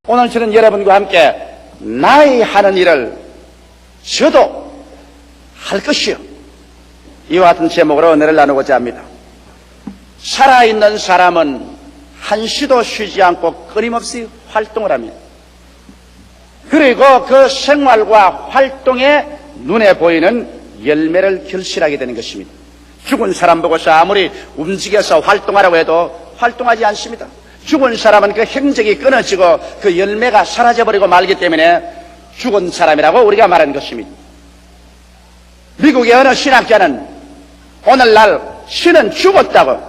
오늘 저는 여러분과 함께 나의 하는 일을 저도 할 것이요, 이와 같은 제목으로 은혜를 나누고자 합니다. 살아있는 사람은 한시도 쉬지 않고 끊임없이 활동을 합니다. 그리고 그 생활과 활동에 눈에 보이는 열매를 결실하게 되는 것입니다. 죽은 사람 보고서 아무리 움직여서 활동하라고 해도 활동하지 않습니다. 죽은 사람은 그 행적이 끊어지고 그 열매가 사라져버리고 말기 때문에 죽은 사람이라고 우리가 말하는 것입니다. 미국의 어느 신학자는 오늘날 신은 죽었다고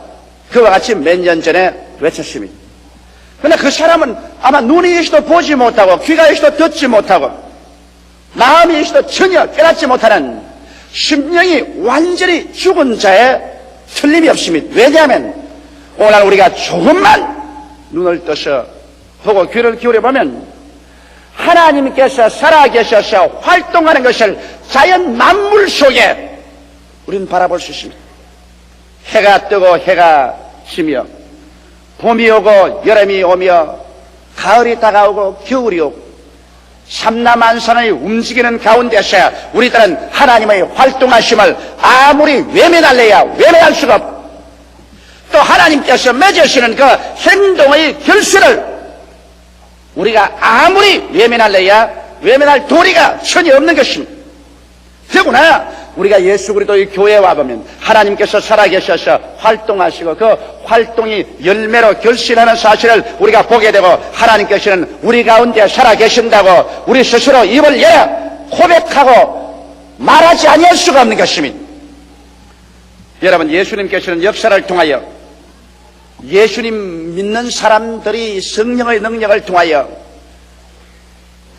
그와 같이 몇 년 전에 외쳤습니다. 그러나 그 사람은 아마 눈이 있어도 보지 못하고 귀가 있어도 듣지 못하고 마음이 있어도 전혀 깨닫지 못하는 심령이 완전히 죽은 자에 틀림이 없습니다. 왜냐하면 오늘 우리가 조금만 눈을 떠서 보고 귀를 기울여보면 하나님께서 살아계셔서 활동하는 것을 자연 만물 속에 우리는 바라볼 수 있습니다. 해가 뜨고 해가 지며 봄이 오고 여름이 오며 가을이 다가오고 겨울이 오고 삼라만상의 움직이는 가운데서 우리들은 하나님의 활동하심을 아무리 외면할래야 외면할 수가 없고 또 하나님께서 맺으시는 그 행동의 결실을 우리가 아무리 외면할래야 외면할 도리가 전혀 없는 것입니다. 더구나 우리가 예수 그리스도의 교회에 와보면 하나님께서 살아계셔서 활동하시고 그 활동이 열매로 결실하는 사실을 우리가 보게 되고 하나님께서는 우리 가운데 살아계신다고 우리 스스로 입을 열어 고백하고 말하지 아니할 수가 없는 것입니다. 여러분, 예수님께서는 역사를 통하여 예수님 믿는 사람들이 성령의 능력을 통하여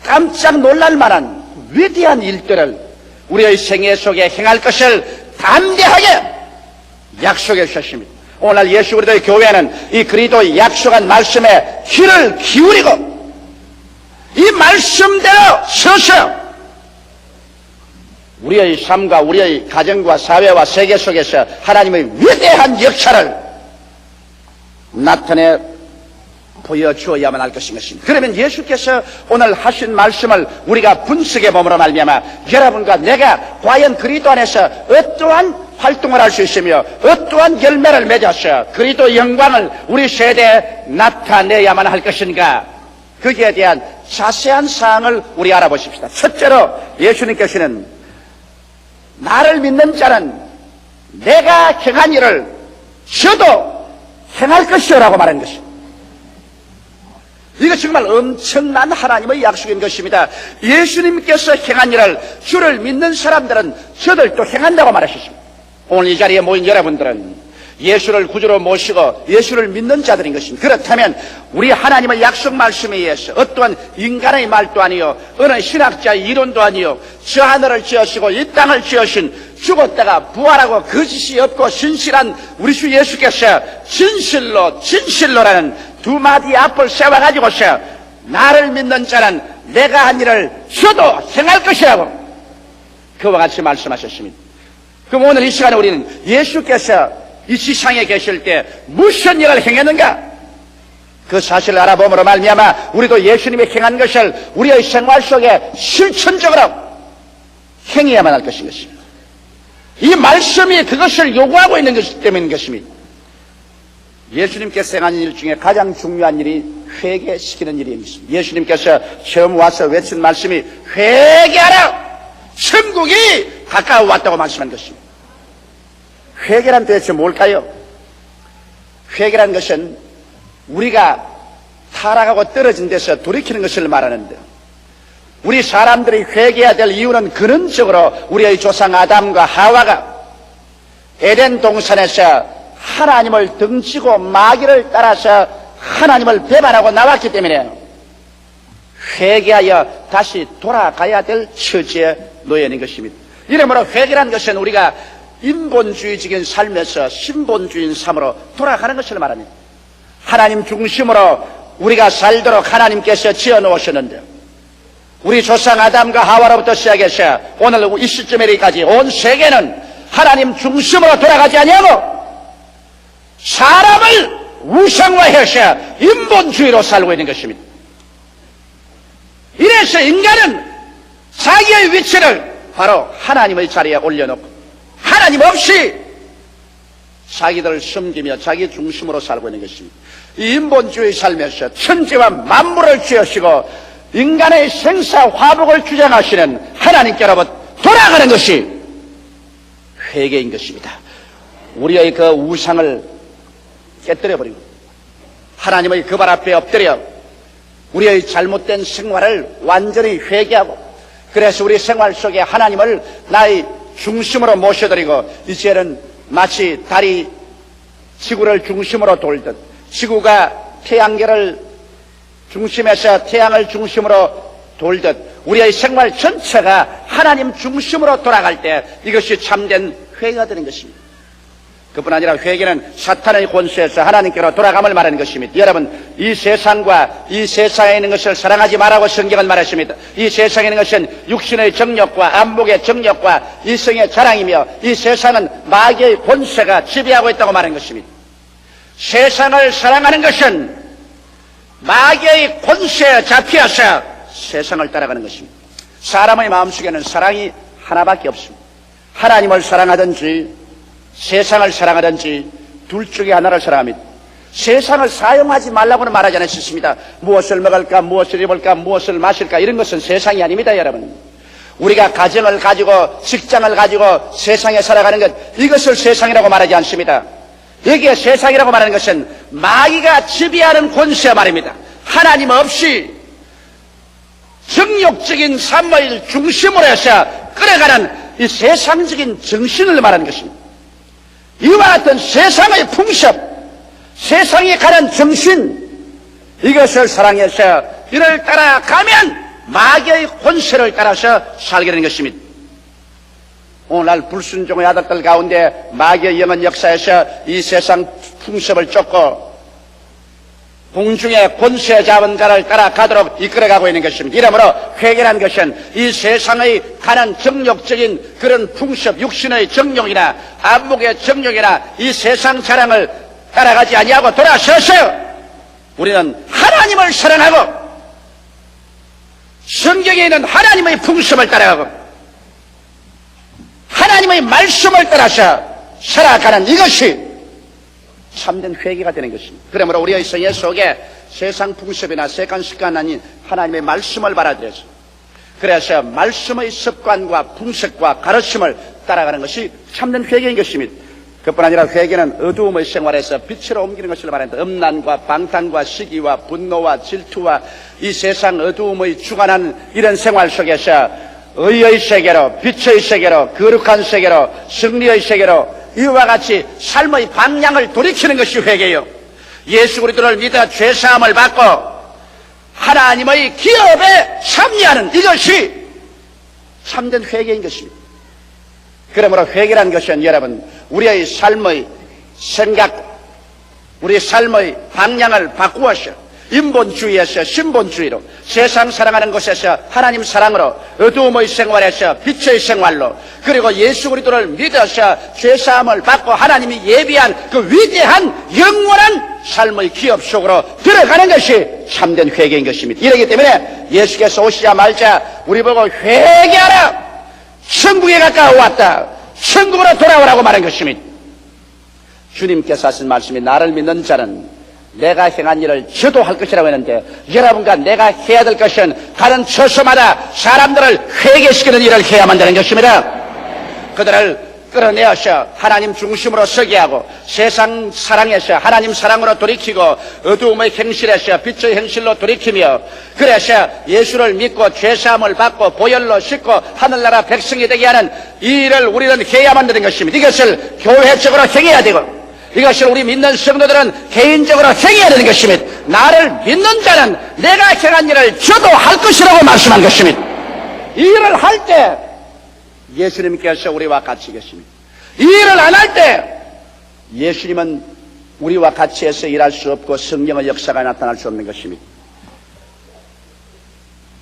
깜짝 놀랄 만한 위대한 일들을 우리의 생애 속에 행할 것을 담대하게 약속해 주셨습니다. 오늘 예수 그리스도의 교회는 이 그리스도의 약속한 말씀에 귀를 기울이고 이 말씀대로 서서 우리의 삶과 우리의 가정과 사회와 세계 속에서 하나님의 위대한 역사를 나타내 보여주어야만 할 것인 것입니다. 그러면 예수께서 오늘 하신 말씀을 우리가 분석해 봄으로 말미암아 여러분과 내가 과연 그리스도 안에서 어떠한 활동을 할 수 있으며 어떠한 열매를 맺어서 그리스도 영광을 우리 세대에 나타내야만 할 것인가, 거기에 대한 자세한 사항을 우리 알아보십시다. 첫째로 예수님께서는 나를 믿는 자는 내가 행한 일을 저도 행할 것이라고 말한 것입니다. 이거 정말 엄청난 하나님의 약속인 것입니다. 예수님께서 행한 일을 주를 믿는 사람들은 저들도 행한다고 말하셨습니다. 오늘 이 자리에 모인 여러분들은 예수를 구주로 모시고 예수를 믿는 자들인 것입니다. 그렇다면 우리 하나님의 약속 말씀에 의해서 어떠한 인간의 말도 아니요 어느 신학자의 이론도 아니요 저 하늘을 지으시고 이 땅을 지으신 죽었다가 부활하고 거짓이 없고 신실한 우리 주 예수께서 진실로 진실로라는 두 마디 앞을 세워가지고서 나를 믿는 자는 내가 한 일을 저도 행할 것이라고 그와 같이 말씀하셨습니다. 그럼 오늘 이 시간에 우리는 예수께서 이 지상에 계실 때 무슨 일을 행했는가, 그 사실을 알아봄으로 말미암아 우리도 예수님이 행한 것을 우리의 생활 속에 실천적으로 행해야만 할 것인 것입니다. 이 말씀이 그것을 요구하고 있는 것 때문인 것입니다. 예수님께서 행한 일 중에 가장 중요한 일이 회개시키는 일인 것입니다. 예수님께서 처음 와서 외친 말씀이 회개하라, 천국이 가까워 왔다고 말씀한 것입니다. 회개란 도대체 뭘까요? 회개란 것은 우리가 타락하고 떨어진 데서 돌이키는 것을 말하는데, 우리 사람들이 회개해야 될 이유는 근원적으로 우리의 조상 아담과 하와가 에덴 동산에서 하나님을 등지고 마귀를 따라서 하나님을 배반하고 나왔기 때문에 회개하여 다시 돌아가야 될 처지에 놓여 있는 것입니다. 이러므로 회개란 것은 우리가 인본주의적인 삶에서 신본주의인 삶으로 돌아가는 것을 말합니다. 하나님 중심으로 우리가 살도록 하나님께서 지어놓으셨는데 우리 조상 아담과 하와로부터 시작해서 오늘 이 시점에 이르기까지 온 세계는 하나님 중심으로 돌아가지 아니하고 사람을 우상화해서 인본주의로 살고 있는 것입니다. 이래서 인간은 자기의 위치를 바로 하나님의 자리에 올려놓고 하나님 없이 자기들을 섬기며 자기 중심으로 살고 있는 것입니다. 이 인본주의 살면서 천지와 만물을 지으시고 인간의 생사 화복을 주장하시는 하나님께로부터 돌아가는 것이 회개인 것입니다. 우리의 그 우상을 깨뜨려버리고 하나님의 그 발 앞에 엎드려 우리의 잘못된 생활을 완전히 회개하고, 그래서 우리 생활 속에 하나님을 나의 중심으로 모셔드리고, 이제는 마치 달이 지구를 중심으로 돌듯 지구가 태양계를 중심에서 태양을 중심으로 돌듯 우리의 생활 전체가 하나님 중심으로 돌아갈 때 이것이 참된 회개가 되는 것입니다. 그뿐 아니라 회개는 사탄의 권세에서 하나님께로 돌아감을 말하는 것입니다. 여러분, 이 세상과 이 세상에 있는 것을 사랑하지 말라고 성경은 말했습니다. 이 세상에 있는 것은 육신의 정욕과 안목의 정욕과 이성의 자랑이며 이 세상은 마귀의 권세가 지배하고 있다고 말하는 것입니다. 세상을 사랑하는 것은 마귀의 권세에 잡혀서 세상을 따라가는 것입니다. 사람의 마음속에는 사랑이 하나밖에 없습니다. 하나님을 사랑하든지 세상을 사랑하든지 둘 중에 하나를 사랑합니다. 세상을 사용하지 말라고는 말하지 않았습니다. 무엇을 먹을까, 무엇을 입을까, 무엇을 마실까, 이런 것은 세상이 아닙니다, 여러분. 우리가 가정을 가지고 직장을 가지고 세상에 살아가는 것, 이것을 세상이라고 말하지 않습니다. 여기에 세상이라고 말하는 것은 마귀가 지배하는 권세 말입니다. 하나님 없이 정욕적인 삶을 중심으로 해서 끌어가는 이 세상적인 정신을 말하는 것입니다. 이와 같은 세상의 풍습, 세상에 가는 정신, 이것을 사랑해서 이를 따라가면 마귀의 권세를 따라서 살게 되는 것입니다. 오늘날 불순종의 아들들 가운데 마귀의 영은 역사에서 이 세상 풍습을 쫓고 공중의 권세 잡은 자를 따라가도록 이끌어가고 있는 것입니다. 이러므로 회개라는 것은 이 세상의 가는 정욕적인 그런 풍습, 육신의 정욕이나 안목의 정욕이나 이 세상 자랑을 따라가지 아니하고 돌아서서 우리는 하나님을 사랑하고 성경에 있는 하나님의 풍습을 따라가고 하나님의 말씀을 따라서 살아가는 이것이 참된 회개가 되는 것입니다. 그러므로 우리의 생애 속에 세상 풍습이나 세간 습관 아닌 하나님의 말씀을 받아들여서, 그래서 말씀의 습관과 풍습과 가르침을 따라가는 것이 참된 회개인 것입니다. 그뿐 아니라 회개는 어두움의 생활에서 빛으로 옮기는 것을 말합니다. 음란과 방탕과 시기와 분노와 질투와 이 세상 어두움의 주관하는 이런 생활 속에서 의의 세계로, 빛의 세계로, 거룩한 세계로, 승리의 세계로 이와 같이 삶의 방향을 돌이키는 것이 회개요. 예수 그리스도를 믿어 죄사함을 받고 하나님의 기업에 참여하는 이것이 참된 회개인 것입니다. 그러므로 회개라는 것은 여러분, 우리의 삶의 생각, 우리 삶의 방향을 바꾸어서 인본주의에서 신본주의로, 세상 사랑하는 곳에서 하나님 사랑으로, 어두움의 생활에서 빛의 생활로, 그리고 예수 그리스도를 믿어서 죄사함을 받고 하나님이 예비한 그 위대한 영원한 삶의 기업 속으로 들어가는 것이 참된 회개인 것입니다. 이러기 때문에 예수께서 오시자마자 우리 보고 회개하라, 천국에 가까워 왔다, 천국으로 돌아오라고 말한 것입니다. 주님께서 하신 말씀이 나를 믿는 자는 내가 행한 일을 저도 할 것이라고 했는데, 여러분과 내가 해야 될 것은 가는 처소마다 사람들을 회개시키는 일을 해야만 되는 것입니다. 그들을 끌어내어서 하나님 중심으로 서게 하고 세상 사랑에서 하나님 사랑으로 돌이키고 어두움의 행실에서 빛의 행실로 돌이키며, 그래서 예수를 믿고 죄사함을 받고 보혈로 씻고 하늘나라 백성이 되게 하는 이 일을 우리는 해야만 되는 것입니다. 이것을 교회적으로 행해야 되고 이것을 우리 믿는 성도들은 개인적으로 행해야 되는 것입니다. 나를 믿는 자는 내가 행한 일을 저도 할 것이라고 말씀한 것입니다. 이 일을 할 때 예수님께서 우리와 같이 계십니다. 이 일을 안 할 때 예수님은 우리와 같이 해서 일할 수 없고 성령의 역사가 나타날 수 없는 것입니다.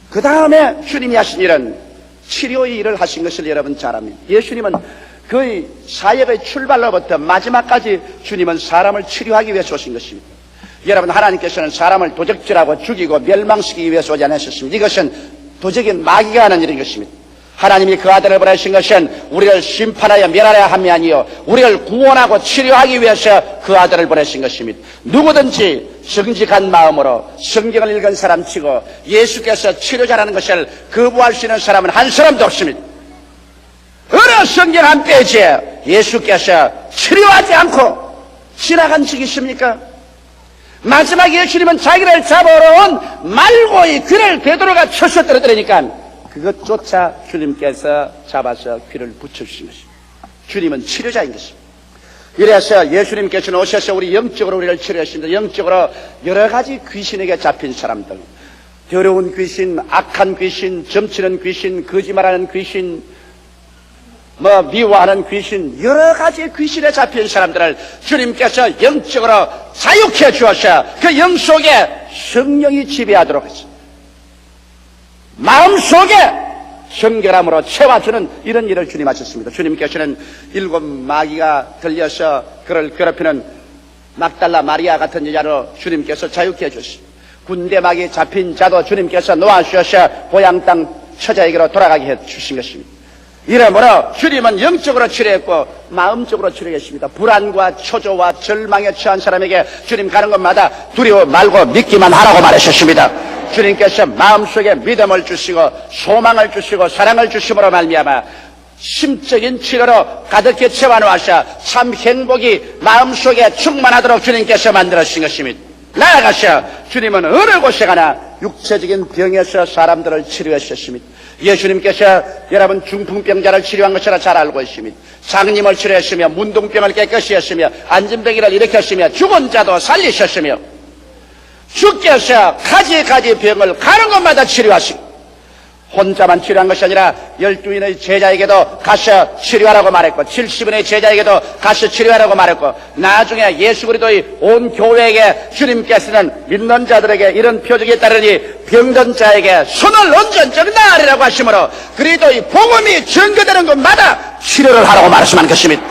그 다음에 주님이 하신 일은 치료의 일을 하신 것을 여러분 잘 압니다. 예수님은 그의 사역의 출발로부터 마지막까지 주님은 사람을 치료하기 위해서 오신 것입니다. 여러분, 하나님께서는 사람을 도적질하고 죽이고 멸망시키기 위해서 오지 않으셨습니다. 이것은 도적인 마귀가 하는 일인 것입니다. 하나님이 그 아들을 보내신 것은 우리를 심판하여 멸하려 함이 아니요 우리를 구원하고 치료하기 위해서 그 아들을 보내신 것입니다. 누구든지 정직한 마음으로 성경을 읽은 사람 치고 예수께서 치료자라는 것을 거부할 수 있는 사람은 한 사람도 없습니다. 어느 성경 한 페이지에 예수께서 치료하지 않고 지나간 적이 있습니까? 마지막에 예수님은 자기를 잡아오러 온 말고의 귀를 베드로가 쳐서 떨어뜨리니까 그것조차 주님께서 잡아서 귀를 붙여주신 것입니다. 주님은 치료자인 것입니다. 이래서 예수님께서는 오셔서 우리 영적으로 우리를 치료하십니다. 영적으로 여러 가지 귀신에게 잡힌 사람들, 더러운 귀신, 악한 귀신, 점치는 귀신, 거짓말하는 귀신, 미워하는 귀신, 여러 가지 귀신에 잡힌 사람들을 주님께서 영적으로 자유케 주어서 그 영 속에 성령이 지배하도록 하십니다. 마음속에 정결함으로 채워주는 이런 일을 주님 하셨습니다. 주님께서는 7 마귀가 들려서 그를 괴롭히는 막달라 마리아 같은 여자로 주님께서 자유케 해주십니다. 군대 마귀 잡힌 자도 주님께서 놓아주셔서 고향 땅 처자에게로 돌아가게 해주신 것입니다. 이러므로 주님은 영적으로 치료했고 마음적으로 치료했습니다. 불안과 초조와 절망에 처한 사람에게 주님 가는 곳마다 두려워 말고 믿기만 하라고 말하셨습니다. 주님께서 마음속에 믿음을 주시고 소망을 주시고 사랑을 주심으로 말미암아 심적인 치료로 가득히 채워놓으셔 참 행복이 마음속에 충만하도록 주님께서 만들어주신 것입니다. 나아가셔 주님은 어느 곳에 가나 육체적인 병에서 사람들을 치료하셨습니다. 예수님께서 여러분 중풍병자를 치료한 것이라 잘 알고 있습니다. 장님을 치료했으며 문둥병을 깨끗이 했으며 안진병이를 일으켰으며 죽은 자도 살리셨으며 주께서 가지 병을 가는 곳마다 치료하시고 혼자만 치료한 것이 아니라 12인의 제자에게도 가서 치료하라고 말했고 70인의 제자에게도 가서 치료하라고 말했고 나중에 예수 그리스도의 온 교회에게 주님께서는 믿는 자들에게 이런 표적이 따르니 병든 자에게 손을 얹은 적 나으리라고 하시므로 그리스도의 복음이 전거되는 곳마다 치료를 하라고 말씀한 것입니다.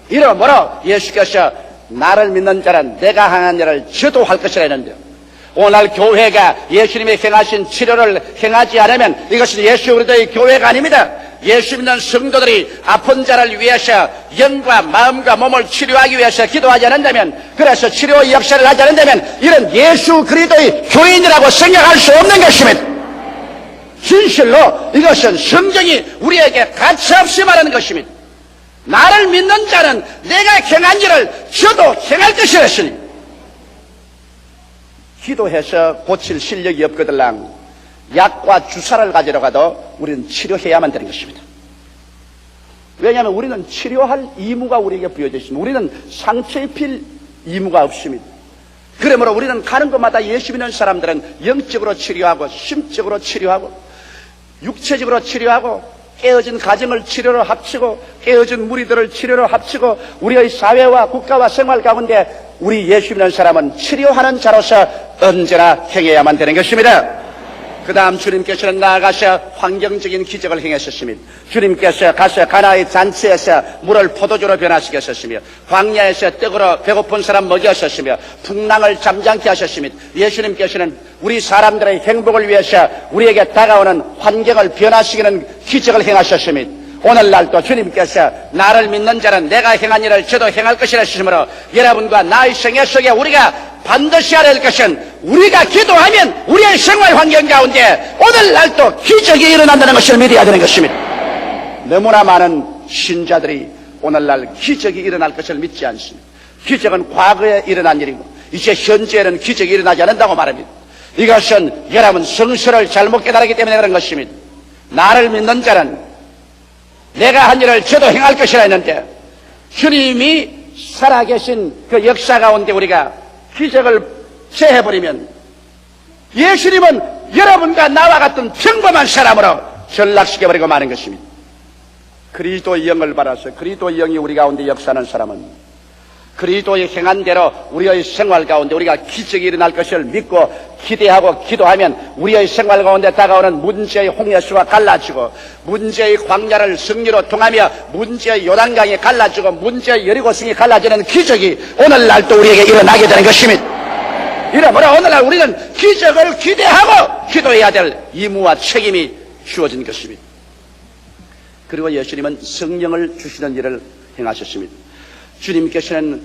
이러므로 예수께서 나를 믿는 자는 내가 행한 일을 저도 할 것이라 했는데요. 오늘 교회가 예수님이 행하신 치료를 행하지 않으면 이것은 예수 그리스도의 교회가 아닙니다. 예수 믿는 성도들이 아픈 자를 위해서 영과 마음과 몸을 치료하기 위해서 기도하지 않는다면, 그래서 치료 역사를 하지 않는다면 이런 예수 그리스도의 교인이라고 생각할 수 없는 것입니다. 진실로 이것은 성경이 우리에게 가차없이 말하는 것입니다. 나를 믿는 자는 내가 행한 일을 저도 행할 것이라 했으니 기도해서 고칠 실력이 없거들랑 약과 주사를 가지러 가도 우리는 치료해야만 되는 것입니다. 왜냐하면 우리는 치료할 의무가 우리에게 부여져 있습니다. 우리는 상처 입힐 의무가 없습니다. 그러므로 우리는 가는 곳마다 예수 믿는 사람들은 영적으로 치료하고 심적으로 치료하고 육체적으로 치료하고 깨어진 가정을 치료로 합치고 깨어진 무리들을 치료로 합치고 우리의 사회와 국가와 생활 가운데 우리 예수 믿는 사람은 치료하는 자로서 언제나 행해야만 되는 것입니다. 그 다음 주님께서는 나아가서 환경적인 기적을 행하셨습니다. 주님께서 가서 가나의 잔치에서 물을 포도주로 변화시켰었으며 광야에서 떡으로 배고픈 사람 먹였었으며 풍랑을 잠잠케 하셨습니다. 예수님께서는 우리 사람들의 행복을 위해서 우리에게 다가오는 환경을 변화시키는 기적을 행하셨습니다. 오늘날도 주님께서 나를 믿는 자는 내가 행한 일을 저도 행할 것이라 하시므로 여러분과 나의 생애 속에 우리가 반드시 알아야 할 것은 우리가 기도하면 우리의 생활 환경 가운데 오늘날도 기적이 일어난다는 것을 믿어야 되는 것입니다. 너무나 많은 신자들이 오늘날 기적이 일어날 것을 믿지 않습니다. 기적은 과거에 일어난 일이고 이제 현재에는 기적이 일어나지 않는다고 말합니다. 이것은 여러분 성서를 잘못 깨달았기 때문에 그런 것입니다. 나를 믿는 자는 내가 한 일을 저도 행할 것이라 했는데 주님이 살아계신 그 역사 가운데 우리가 기적을 체해버리면 예수님은 여러분과 나와 같은 평범한 사람으로 전락시켜버리고 마는 것입니다. 그리스도의 영을 받아서 그리스도의 영이 우리 가운데 역사하는 사람은 그리스도의 행한 대로 우리의 생활 가운데 우리가 기적이 일어날 것을 믿고 기대하고 기도하면 우리의 생활 가운데 다가오는 문제의 홍해수가 갈라지고, 문제의 광야를 승리로 통하며 문제의 요단강이 갈라지고 문제의 여리고성이 갈라지는 기적이 오늘날 또 우리에게 일어나게 되는 것입니다. 이러므로 오늘날 우리는 기적을 기대하고 기도해야 될 의무와 책임이 주어진 것입니다. 그리고 예수님은 성령을 주시는 일을 행하셨습니다. 주님께서는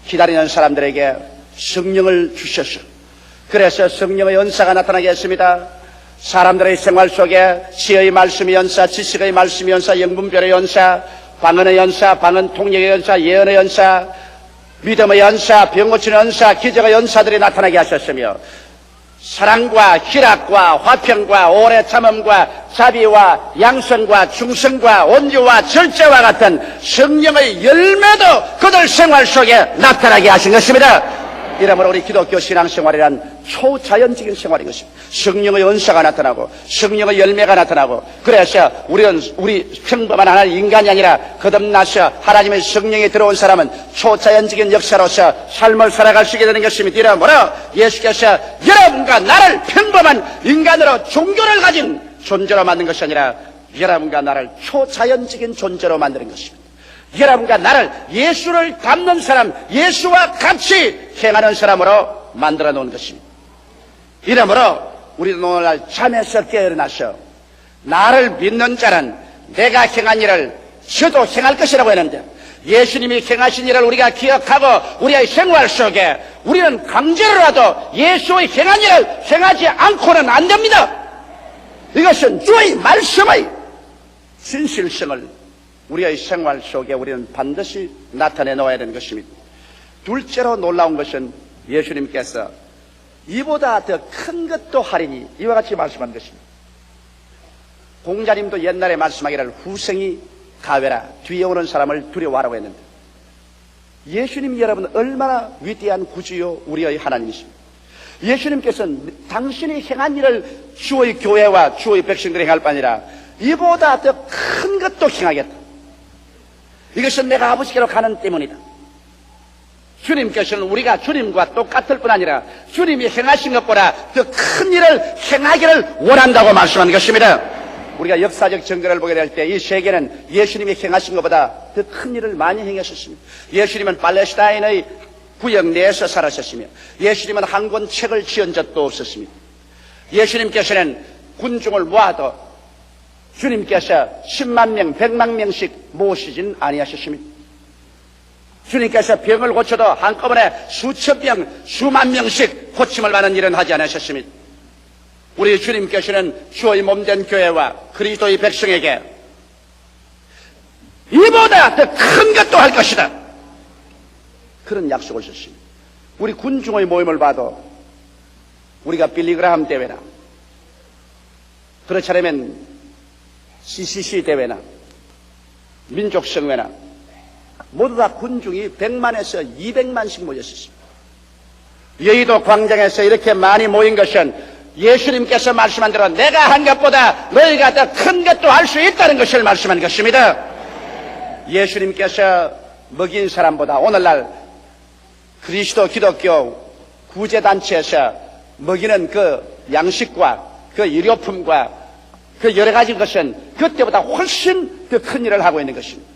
기다리는 사람들에게 성령을 주셔서, 그래서 성령의 은사가 나타나게 했습니다. 사람들의 생활 속에 지혜의 말씀의 연사, 지식의 말씀의 연사, 영분별의 연사, 방언의 연사, 방언 통역의 연사, 예언의 연사, 믿음의 연사, 병 고치는 연사, 기적의 연사들이 나타나게 하셨으며, 사랑과 희락과 화평과 오래 참음과 자비와 양선과 충성과 온유와 절제와 같은 성령의 열매도 그들 생활 속에 나타나게 하신 것입니다. 이러므로 우리 기독교 신앙생활이란 초자연적인 생활인 것입니다. 성령의 은사가 나타나고 성령의 열매가 나타나고, 그래서 우리 평범한 하나의 인간이 아니라 거듭나서 하나님의 성령이 들어온 사람은 초자연적인 역사로서 삶을 살아갈 수 있게 되는 것입니다. 이러므로 예수께서 여러분과 나를 평범한 인간으로 종교를 가진 존재로 만든 것이 아니라 여러분과 나를 초자연적인 존재로 만드는 것입니다. 여러분과 나를 예수를 닮는 사람, 예수와 같이 행하는 사람으로 만들어 놓은 것입니다. 이러므로 우리는 오늘날 잠에서 깨어나서 나를 믿는 자는 내가 행한 일을 저도 행할 것이라고 했는데, 예수님이 행하신 일을 우리가 기억하고 우리의 생활 속에 우리는 강제로라도 예수의 행한 일을 행하지 않고는 안 됩니다. 이것은 주의 말씀의 진실성을 우리의 생활 속에 우리는 반드시 나타내 놓아야 되는 것입니다. 둘째로 놀라운 것은 예수님께서 이보다 더 큰 것도 하리니 이와 같이 말씀한 것입니다. 공자님도 옛날에 말씀하기를 후생이 가외라, 뒤에 오는 사람을 두려워하라고 했는데, 예수님이 여러분 얼마나 위대한 구주요 우리의 하나님이십니다. 예수님께서는 당신이 행한 일을 주의 교회와 주의 백성들이 행할 바 아니라 이보다 더 큰 것도 행하겠다. 이것은 내가 아버지께로 가는 때문이다. 주님께서는 우리가 주님과 똑같을 뿐 아니라 주님이 행하신 것보다 더 큰 일을 행하기를 원한다고 말씀하는 것입니다. 우리가 역사적 증거를 보게 될 때 이 세계는 예수님이 행하신 것보다 더 큰 일을 많이 행하셨습니다. 예수님은 팔레스타인의 구역 내에서 살아셨으며, 예수님은 한 권 책을 지은 적도 없었습니다. 예수님께서는 군중을 모아도 주님께서 10만 명, 100만 명씩 모시진 아니하셨습니다. 주님께서 병을 고쳐도 한꺼번에 수천 명, 수만 명씩 고침을 받는 일은 하지 않으셨습니다. 우리 주님께서는 주의 몸된 교회와 그리스도의 백성에게 이보다 더 큰 것도 할 것이다, 그런 약속을 주셨습니다. 우리 군중의 모임을 봐도 우리가 빌리그라함 대회나, 그렇지 않으면 CCC 대회나 민족성회나 모두 다 군중이 100만에서 200만씩 모였습니다. 여의도 광장에서 이렇게 많이 모인 것은 예수님께서 말씀한 대로 내가 한 것보다 너희가 더 큰 것도 할 수 있다는 것을 말씀한 것입니다. 예수님께서 먹인 사람보다 오늘날 그리스도 기독교 구제단체에서 먹이는 그 양식과 그 의료품과 그 여러 가지 것은 그때보다 훨씬 더 큰 일을 하고 있는 것입니다.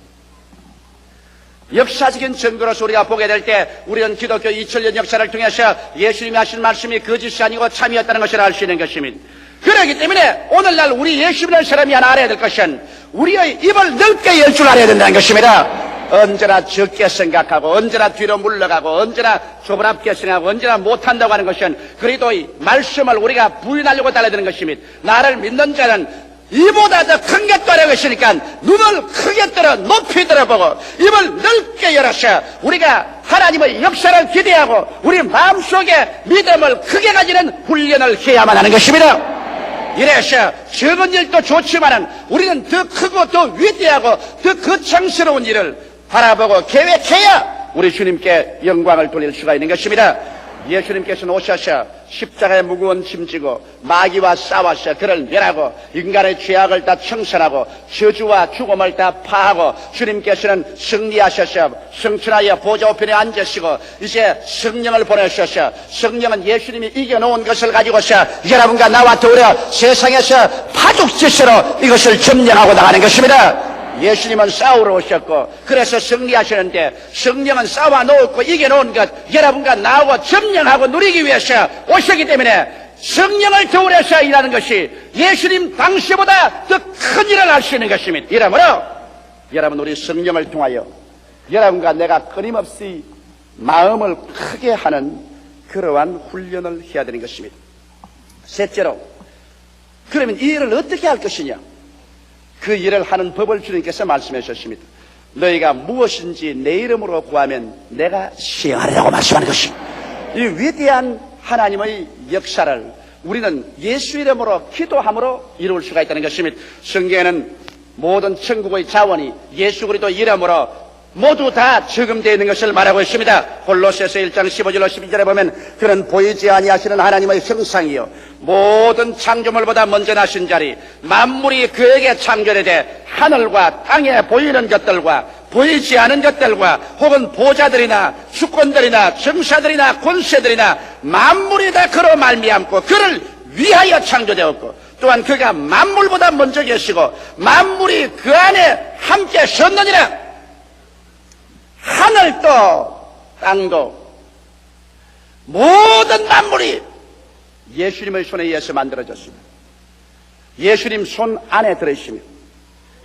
역사적인 증거로서 우리가 보게 될 때 우리는 기독교 2000년 역사를 통해서 예수님이 하신 말씀이 거짓이 아니고 참이었다는 것을 알 수 있는 것입니다. 그렇기 때문에 오늘날 우리 예수 믿는 사람이 하나 알아야 될 것은 우리의 입을 넓게 열 줄 알아야 된다는 것입니다. 언제나 적게 생각하고 언제나 뒤로 물러가고 언제나 조그맣게 생각하고 언제나 못한다고 하는 것은 그리스도의 말씀을 우리가 부인하려고 달려드는 것입니다. 나를 믿는 자는 이보다 더 큰 것도 하려고 했으니까 눈을 크게 들어 높이 들어보고 입을 넓게 열어서 우리가 하나님의 역사를 기대하고 우리 마음속에 믿음을 크게 가지는 훈련을 해야만 하는 것입니다. 이래서 적은 일도 좋지만은 우리는 더 크고 더 위대하고 더 거창스러운 일을 바라보고 계획해야 우리 주님께 영광을 돌릴 수가 있는 것입니다. 예수님께서는 오셔서 십자가의 무거운 짐 지고 마귀와 싸워서 그를 멸하고 인간의 죄악을 다 청산하고 저주와 죽음을 다 파하고 주님께서는 승리하셔서 승천하여 보좌 우편에 앉으시고 이제 성령을 보내셔서 성령은 예수님이 이겨놓은 것을 가지고서 여러분과 나와 더불어 세상에서 파죽지세로 이것을 점령하고 나가는 것입니다. 예수님은 싸우러 오셨고 그래서 승리하시는데 성령은 싸워놓고 이겨놓은 것 여러분과 나하고 점령하고 누리기 위해서 오셨기 때문에 성령을 더울해서 일하는 것이 예수님 당시보다 더 큰 일을 할 수 있는 것입니다. 이러므로 여러분 우리 성령을 통하여 여러분과 내가 끊임없이 마음을 크게 하는 그러한 훈련을 해야 되는 것입니다. 셋째로 그러면 이 일을 어떻게 할 것이냐, 그 일을 하는 법을 주님께서 말씀해 주셨습니다. 너희가 무엇인지 내 이름으로 구하면 내가 시행하리라고 말씀하는 것입니다. 이 위대한 하나님의 역사를 우리는 예수 이름으로 기도함으로 이룰 수가 있다는 것입니다. 성경에는 모든 천국의 자원이 예수 그리스도 이름으로 모두 다 저금되어 있는 것을 말하고 있습니다. 골로새서 1장 15절로 12절에 보면 그는 보이지 아니하시는 하나님의 형상이요 모든 창조물보다 먼저 나신 자리 만물이 그에게 창조되되 하늘과 땅에 보이는 것들과 보이지 않은 것들과 혹은 보좌들이나 주권들이나 정사들이나 권세들이나 만물이 다 그로 말미암고 그를 위하여 창조되었고 또한 그가 만물보다 먼저 계시고 만물이 그 안에 함께 섰느니라. 하늘도 땅도 모든 만물이 예수님의 손에 의해서 만들어졌습니다. 예수님 손 안에 들어있습니다.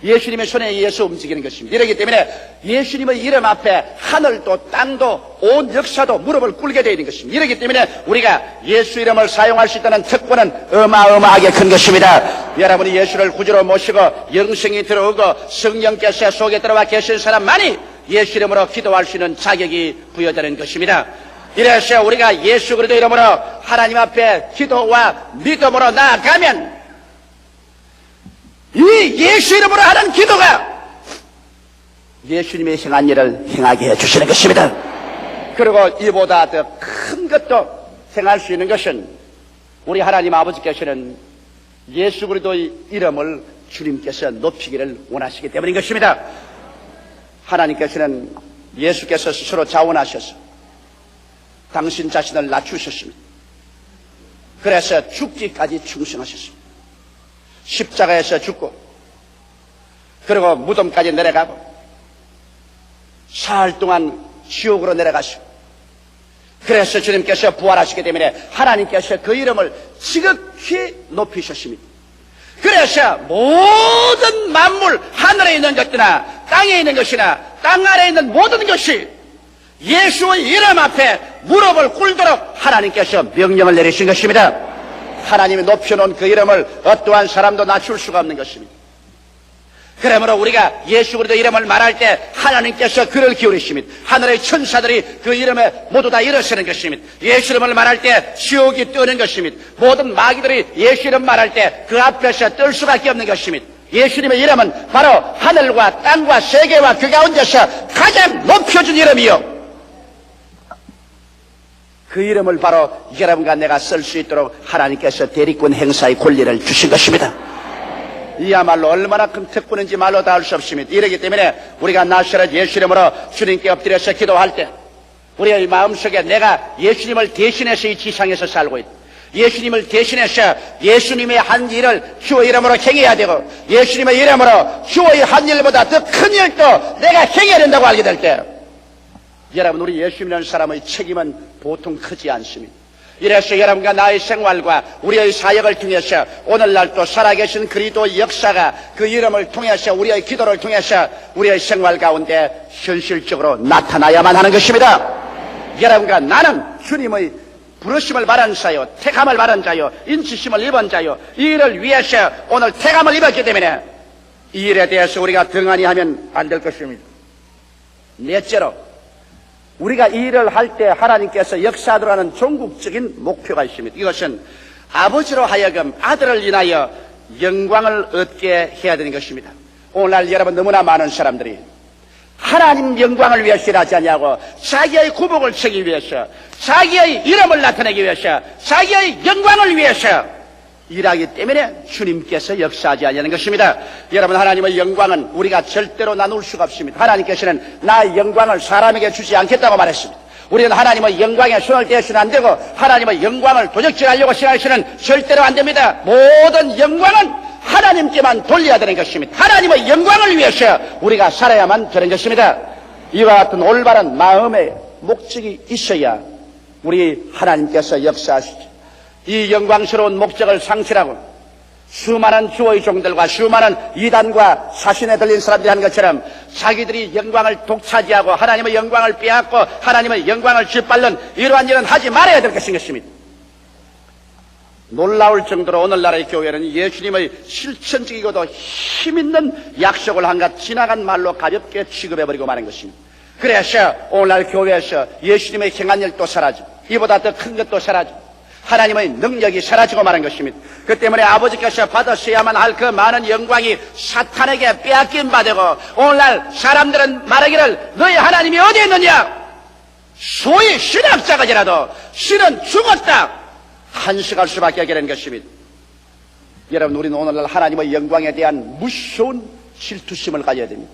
예수님의 손에 의해서 움직이는 것입니다. 이렇기 때문에 예수님의 이름 앞에 하늘도 땅도 온 역사도 무릎을 꿇게 되어 있는 것입니다. 이렇기 때문에 우리가 예수 이름을 사용할 수 있다는 특권은 어마어마하게 큰 것입니다. 여러분이 예수를 구주로 모시고 영생이 들어오고 성령께서 속에 들어와 계신 사람만이 예수 이름으로 기도할 수 있는 자격이 부여되는 것입니다. 이래서 우리가 예수 그리스도 이름으로 하나님 앞에 기도와 믿음으로 나아가면 이 예수 이름으로 하는 기도가 예수님의 행한 일을 행하게 해주시는 것입니다. 그리고 이보다 더 큰 것도 행할 수 있는 것은 우리 하나님 아버지께서는 예수 그리스도의 이름을 주님께서 높이기를 원하시기 때문인 것입니다. 하나님께서는 예수께서 스스로 자원하셔서 당신 자신을 낮추셨습니다. 그래서 죽기까지 충성하셨습니다. 십자가에서 죽고 그리고 무덤까지 내려가고 사흘 동안 지옥으로 내려가시고 그래서 주님께서 부활하시기 때문에 하나님께서 그 이름을 지극히 높이셨습니다. 그래서 모든 만물 하늘에 있는 것이나 땅에 있는 것이나 땅 아래에 있는 모든 것이 예수의 이름 앞에 무릎을 꿇도록 하나님께서 명령을 내리신 것입니다. 하나님이 높여놓은 그 이름을 어떠한 사람도 낮출 수가 없는 것입니다. 그러므로 우리가 예수 그리스도 이름을 말할 때 하나님께서 귀를 기울이십니다. 하늘의 천사들이 그 이름에 모두 다 일어서는 것입니다. 예수 이름을 말할 때 지옥이 뜨는 것입니다. 모든 마귀들이 예수 이름 말할 때 그 앞에서 뜰 수밖에 없는 것입니다. 예수님의 이름은 바로 하늘과 땅과 세계와 그 가운데서 가장 높여준 이름이요 그 이름을 바로 여러분과 내가 쓸 수 있도록 하나님께서 대리권 행사의 권리를 주신 것입니다. 이야말로 얼마나 큰 특권인지 말로 다 할 수 없습니다. 이러기 때문에 우리가 나사렛 예수 이름으로 주님께 엎드려서 기도할 때 우리의 마음속에 내가 예수님을 대신해서 이 지상에서 살고 있다. 예수님을 대신해서 예수님의 한 일을 주의 이름으로 행해야 되고 예수님의 이름으로 주의 한 일보다 더 큰 일도 내가 행해야 된다고 알게 될 때 여러분 우리 예수님이라는 사람의 책임은 보통 크지 않습니다. 이래서 여러분과 나의 생활과 우리의 사역을 통해서 오늘날 또 살아계신 그리스도의 역사가 그 이름을 통해서 우리의 기도를 통해서 우리의 생활 가운데 현실적으로 나타나야만 하는 것입니다. 여러분과 나는 주님의 부르심을 받은 자요 택함을 받은 자요 인치심을 입은 자요 이 일을 위해서 오늘 택함을 입었기 때문에 이 일에 대해서 우리가 등한히 하면 안 될 것입니다. 넷째로 우리가 이 일을 할 때 하나님께서 역사하도록 하는 종국적인 목표가 있습니다. 이것은 아버지로 하여금 아들을 인하여 영광을 얻게 해야 되는 것입니다. 오늘날 여러분 너무나 많은 사람들이 하나님 영광을 위해서 일하지 않냐고. 자기의 구복을 치기 위해서, 자기의 이름을 나타내기 위해서, 자기의 영광을 위해서 일하기 때문에 주님께서 역사하지 않냐는 것입니다. 여러분, 하나님의 영광은 우리가 절대로 나눌 수가 없습니다. 하나님께서는 나의 영광을 사람에게 주지 않겠다고 말했습니다. 우리는 하나님의 영광에 손을 떼서는 안 되고, 하나님의 영광을 도적질하려고 생각해서는 절대로 안 됩니다. 모든 영광은 하나님께만 돌려야 되는 것입니다. 하나님의 영광을 위해서 우리가 살아야만 되는 것입니다. 이와 같은 올바른 마음의 목적이 있어야 우리 하나님께서 역사하시죠. 이 영광스러운 목적을 상실하고 수많은 주의 종들과 수많은 이단과 사신에 들린 사람들이 한 것처럼 자기들이 영광을 독차지하고 하나님의 영광을 빼앗고 하나님의 영광을 짓밟는 이러한 일은 하지 말아야 될 것입니다. 놀라울 정도로 오늘날의 교회는 예수님의 실천적이고도 힘있는 약속을 한갓 지나간 말로 가볍게 취급해버리고 마는 것입니다. 그래서 오늘날 교회에서 예수님의 행한 일도 사라지고 이보다 더 큰 것도 사라지고 하나님의 능력이 사라지고 마는 것입니다. 그 때문에 아버지께서 받으셔야만 할 그 많은 영광이 사탄에게 빼앗긴 바 되고, 오늘날 사람들은 말하기를 너희 하나님이 어디에 있느냐? 소위 신학자가지라도 신은 죽었다 한식할 수밖에 없게 된 것입니다. 여러분, 우리는 오늘날 하나님의 영광에 대한 무서운 질투심을 가져야 됩니다.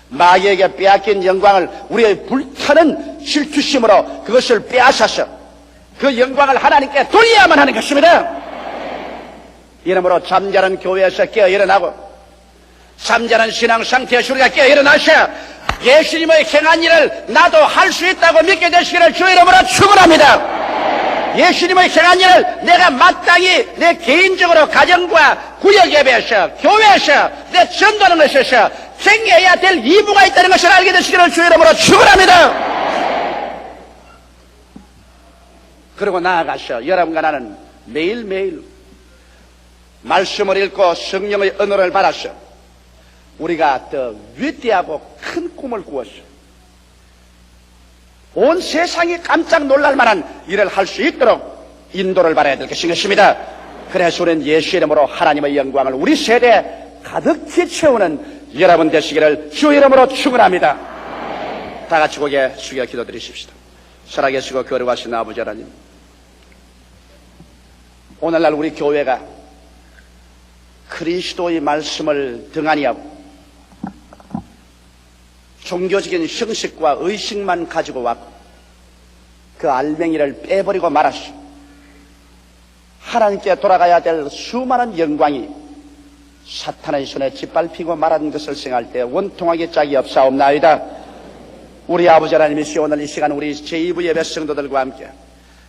마귀에게 빼앗긴 영광을 우리의 불타는 질투심으로 그것을 빼앗아서 그 영광을 하나님께 돌려야만 하는 것입니다. 이러므로 잠자는 교회에서 깨어 일어나고 잠자는 신앙 상태에서 우리가 깨어 일어나셔 예수님의 행한 일을 나도 할 수 있다고 믿게 되시기를 주의 이름으로 축원합니다. 예수님의 행한 일을 내가 마땅히 내 개인적으로 가정과 구역 예배에서 교회에서 내 전도하는 것에서 생겨야 될 이유가 있다는 것을 알게 되시기를 주의 이름으로 축원합니다. 그리고 나아가서 여러분과 나는 매일매일 말씀을 읽고 성령의 언어를 받아서 우리가 더 위대하고 큰 꿈을 꾸었어. 온 세상이 깜짝 놀랄 만한 일을 할 수 있도록 인도를 받아야 될 것입니다. 그래서 우리는 예수 이름으로 하나님의 영광을 우리 세대에 가득히 채우는 여러분 되시기를 주 이름으로 축원합니다. 다 같이 고개 숙여 기도드리십시다. 살아계시고 거룩하신 아버지 하나님, 오늘날 우리 교회가 그리스도의 말씀을 등한히 하고 종교적인 형식과 의식만 가지고 왔고 그 알맹이를 빼버리고 말았어. 하나님께 돌아가야 될 수많은 영광이 사탄의 손에 짓밟히고 말한 것을 생각할 때 원통하게 짝이 없사옵나이다. 우리 아버지 하나님이시여, 오늘 이 시간 우리 제2부 예배 성도들과 함께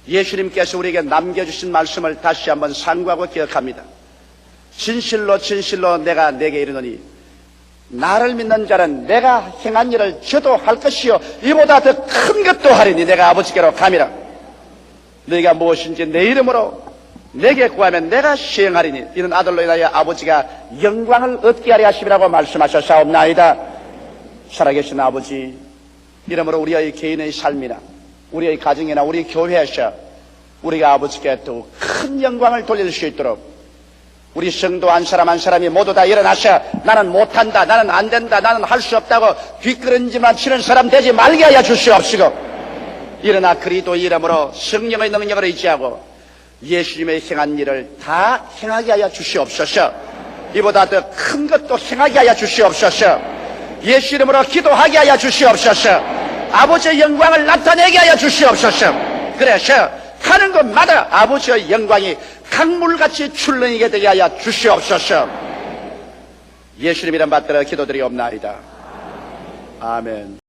예수님께서 우리에게 남겨주신 말씀을 다시 한번 상고하고 기억합니다. 진실로 진실로 내가 내게 이르노니 나를 믿는 자는 내가 행한 일을 저도 할 것이요 이보다 더 큰 것도 하리니 내가 아버지께로 감이라. 너희가 무엇인지 내 이름으로 내게 구하면 내가 시행하리니 이는 아들로 인하여 아버지가 영광을 얻게 하려 하심이라고 말씀하셨사옵나이다. 살아계신 아버지, 이러므로 우리의 개인의 삶이나 우리의 가정이나 우리 교회에서 우리가 아버지께 더 큰 영광을 돌릴 수 있도록 우리 성도 한 사람 한 사람이 모두 다 일어나서 나는 못한다, 나는 안 된다, 나는 할 수 없다고 뒷걸음질만 치는 사람 되지 말게 하여 주시옵시고, 일어나 그리스도 이름으로 성령의 능력을 의지하고 예수님의 행한 일을 다 행하게 하여 주시옵소서. 이보다 더 큰 것도 행하게 하여 주시옵소서. 예수 이름으로 기도하게 하여 주시옵소서. 아버지의 영광을 나타내게 하여 주시옵소서. 그래서 가는 곳마다 아버지의 영광이 강물같이 출렁이게 되게 하여 주시옵소서. 예수님 이름 받들어 기도드리옵나이다. 아멘.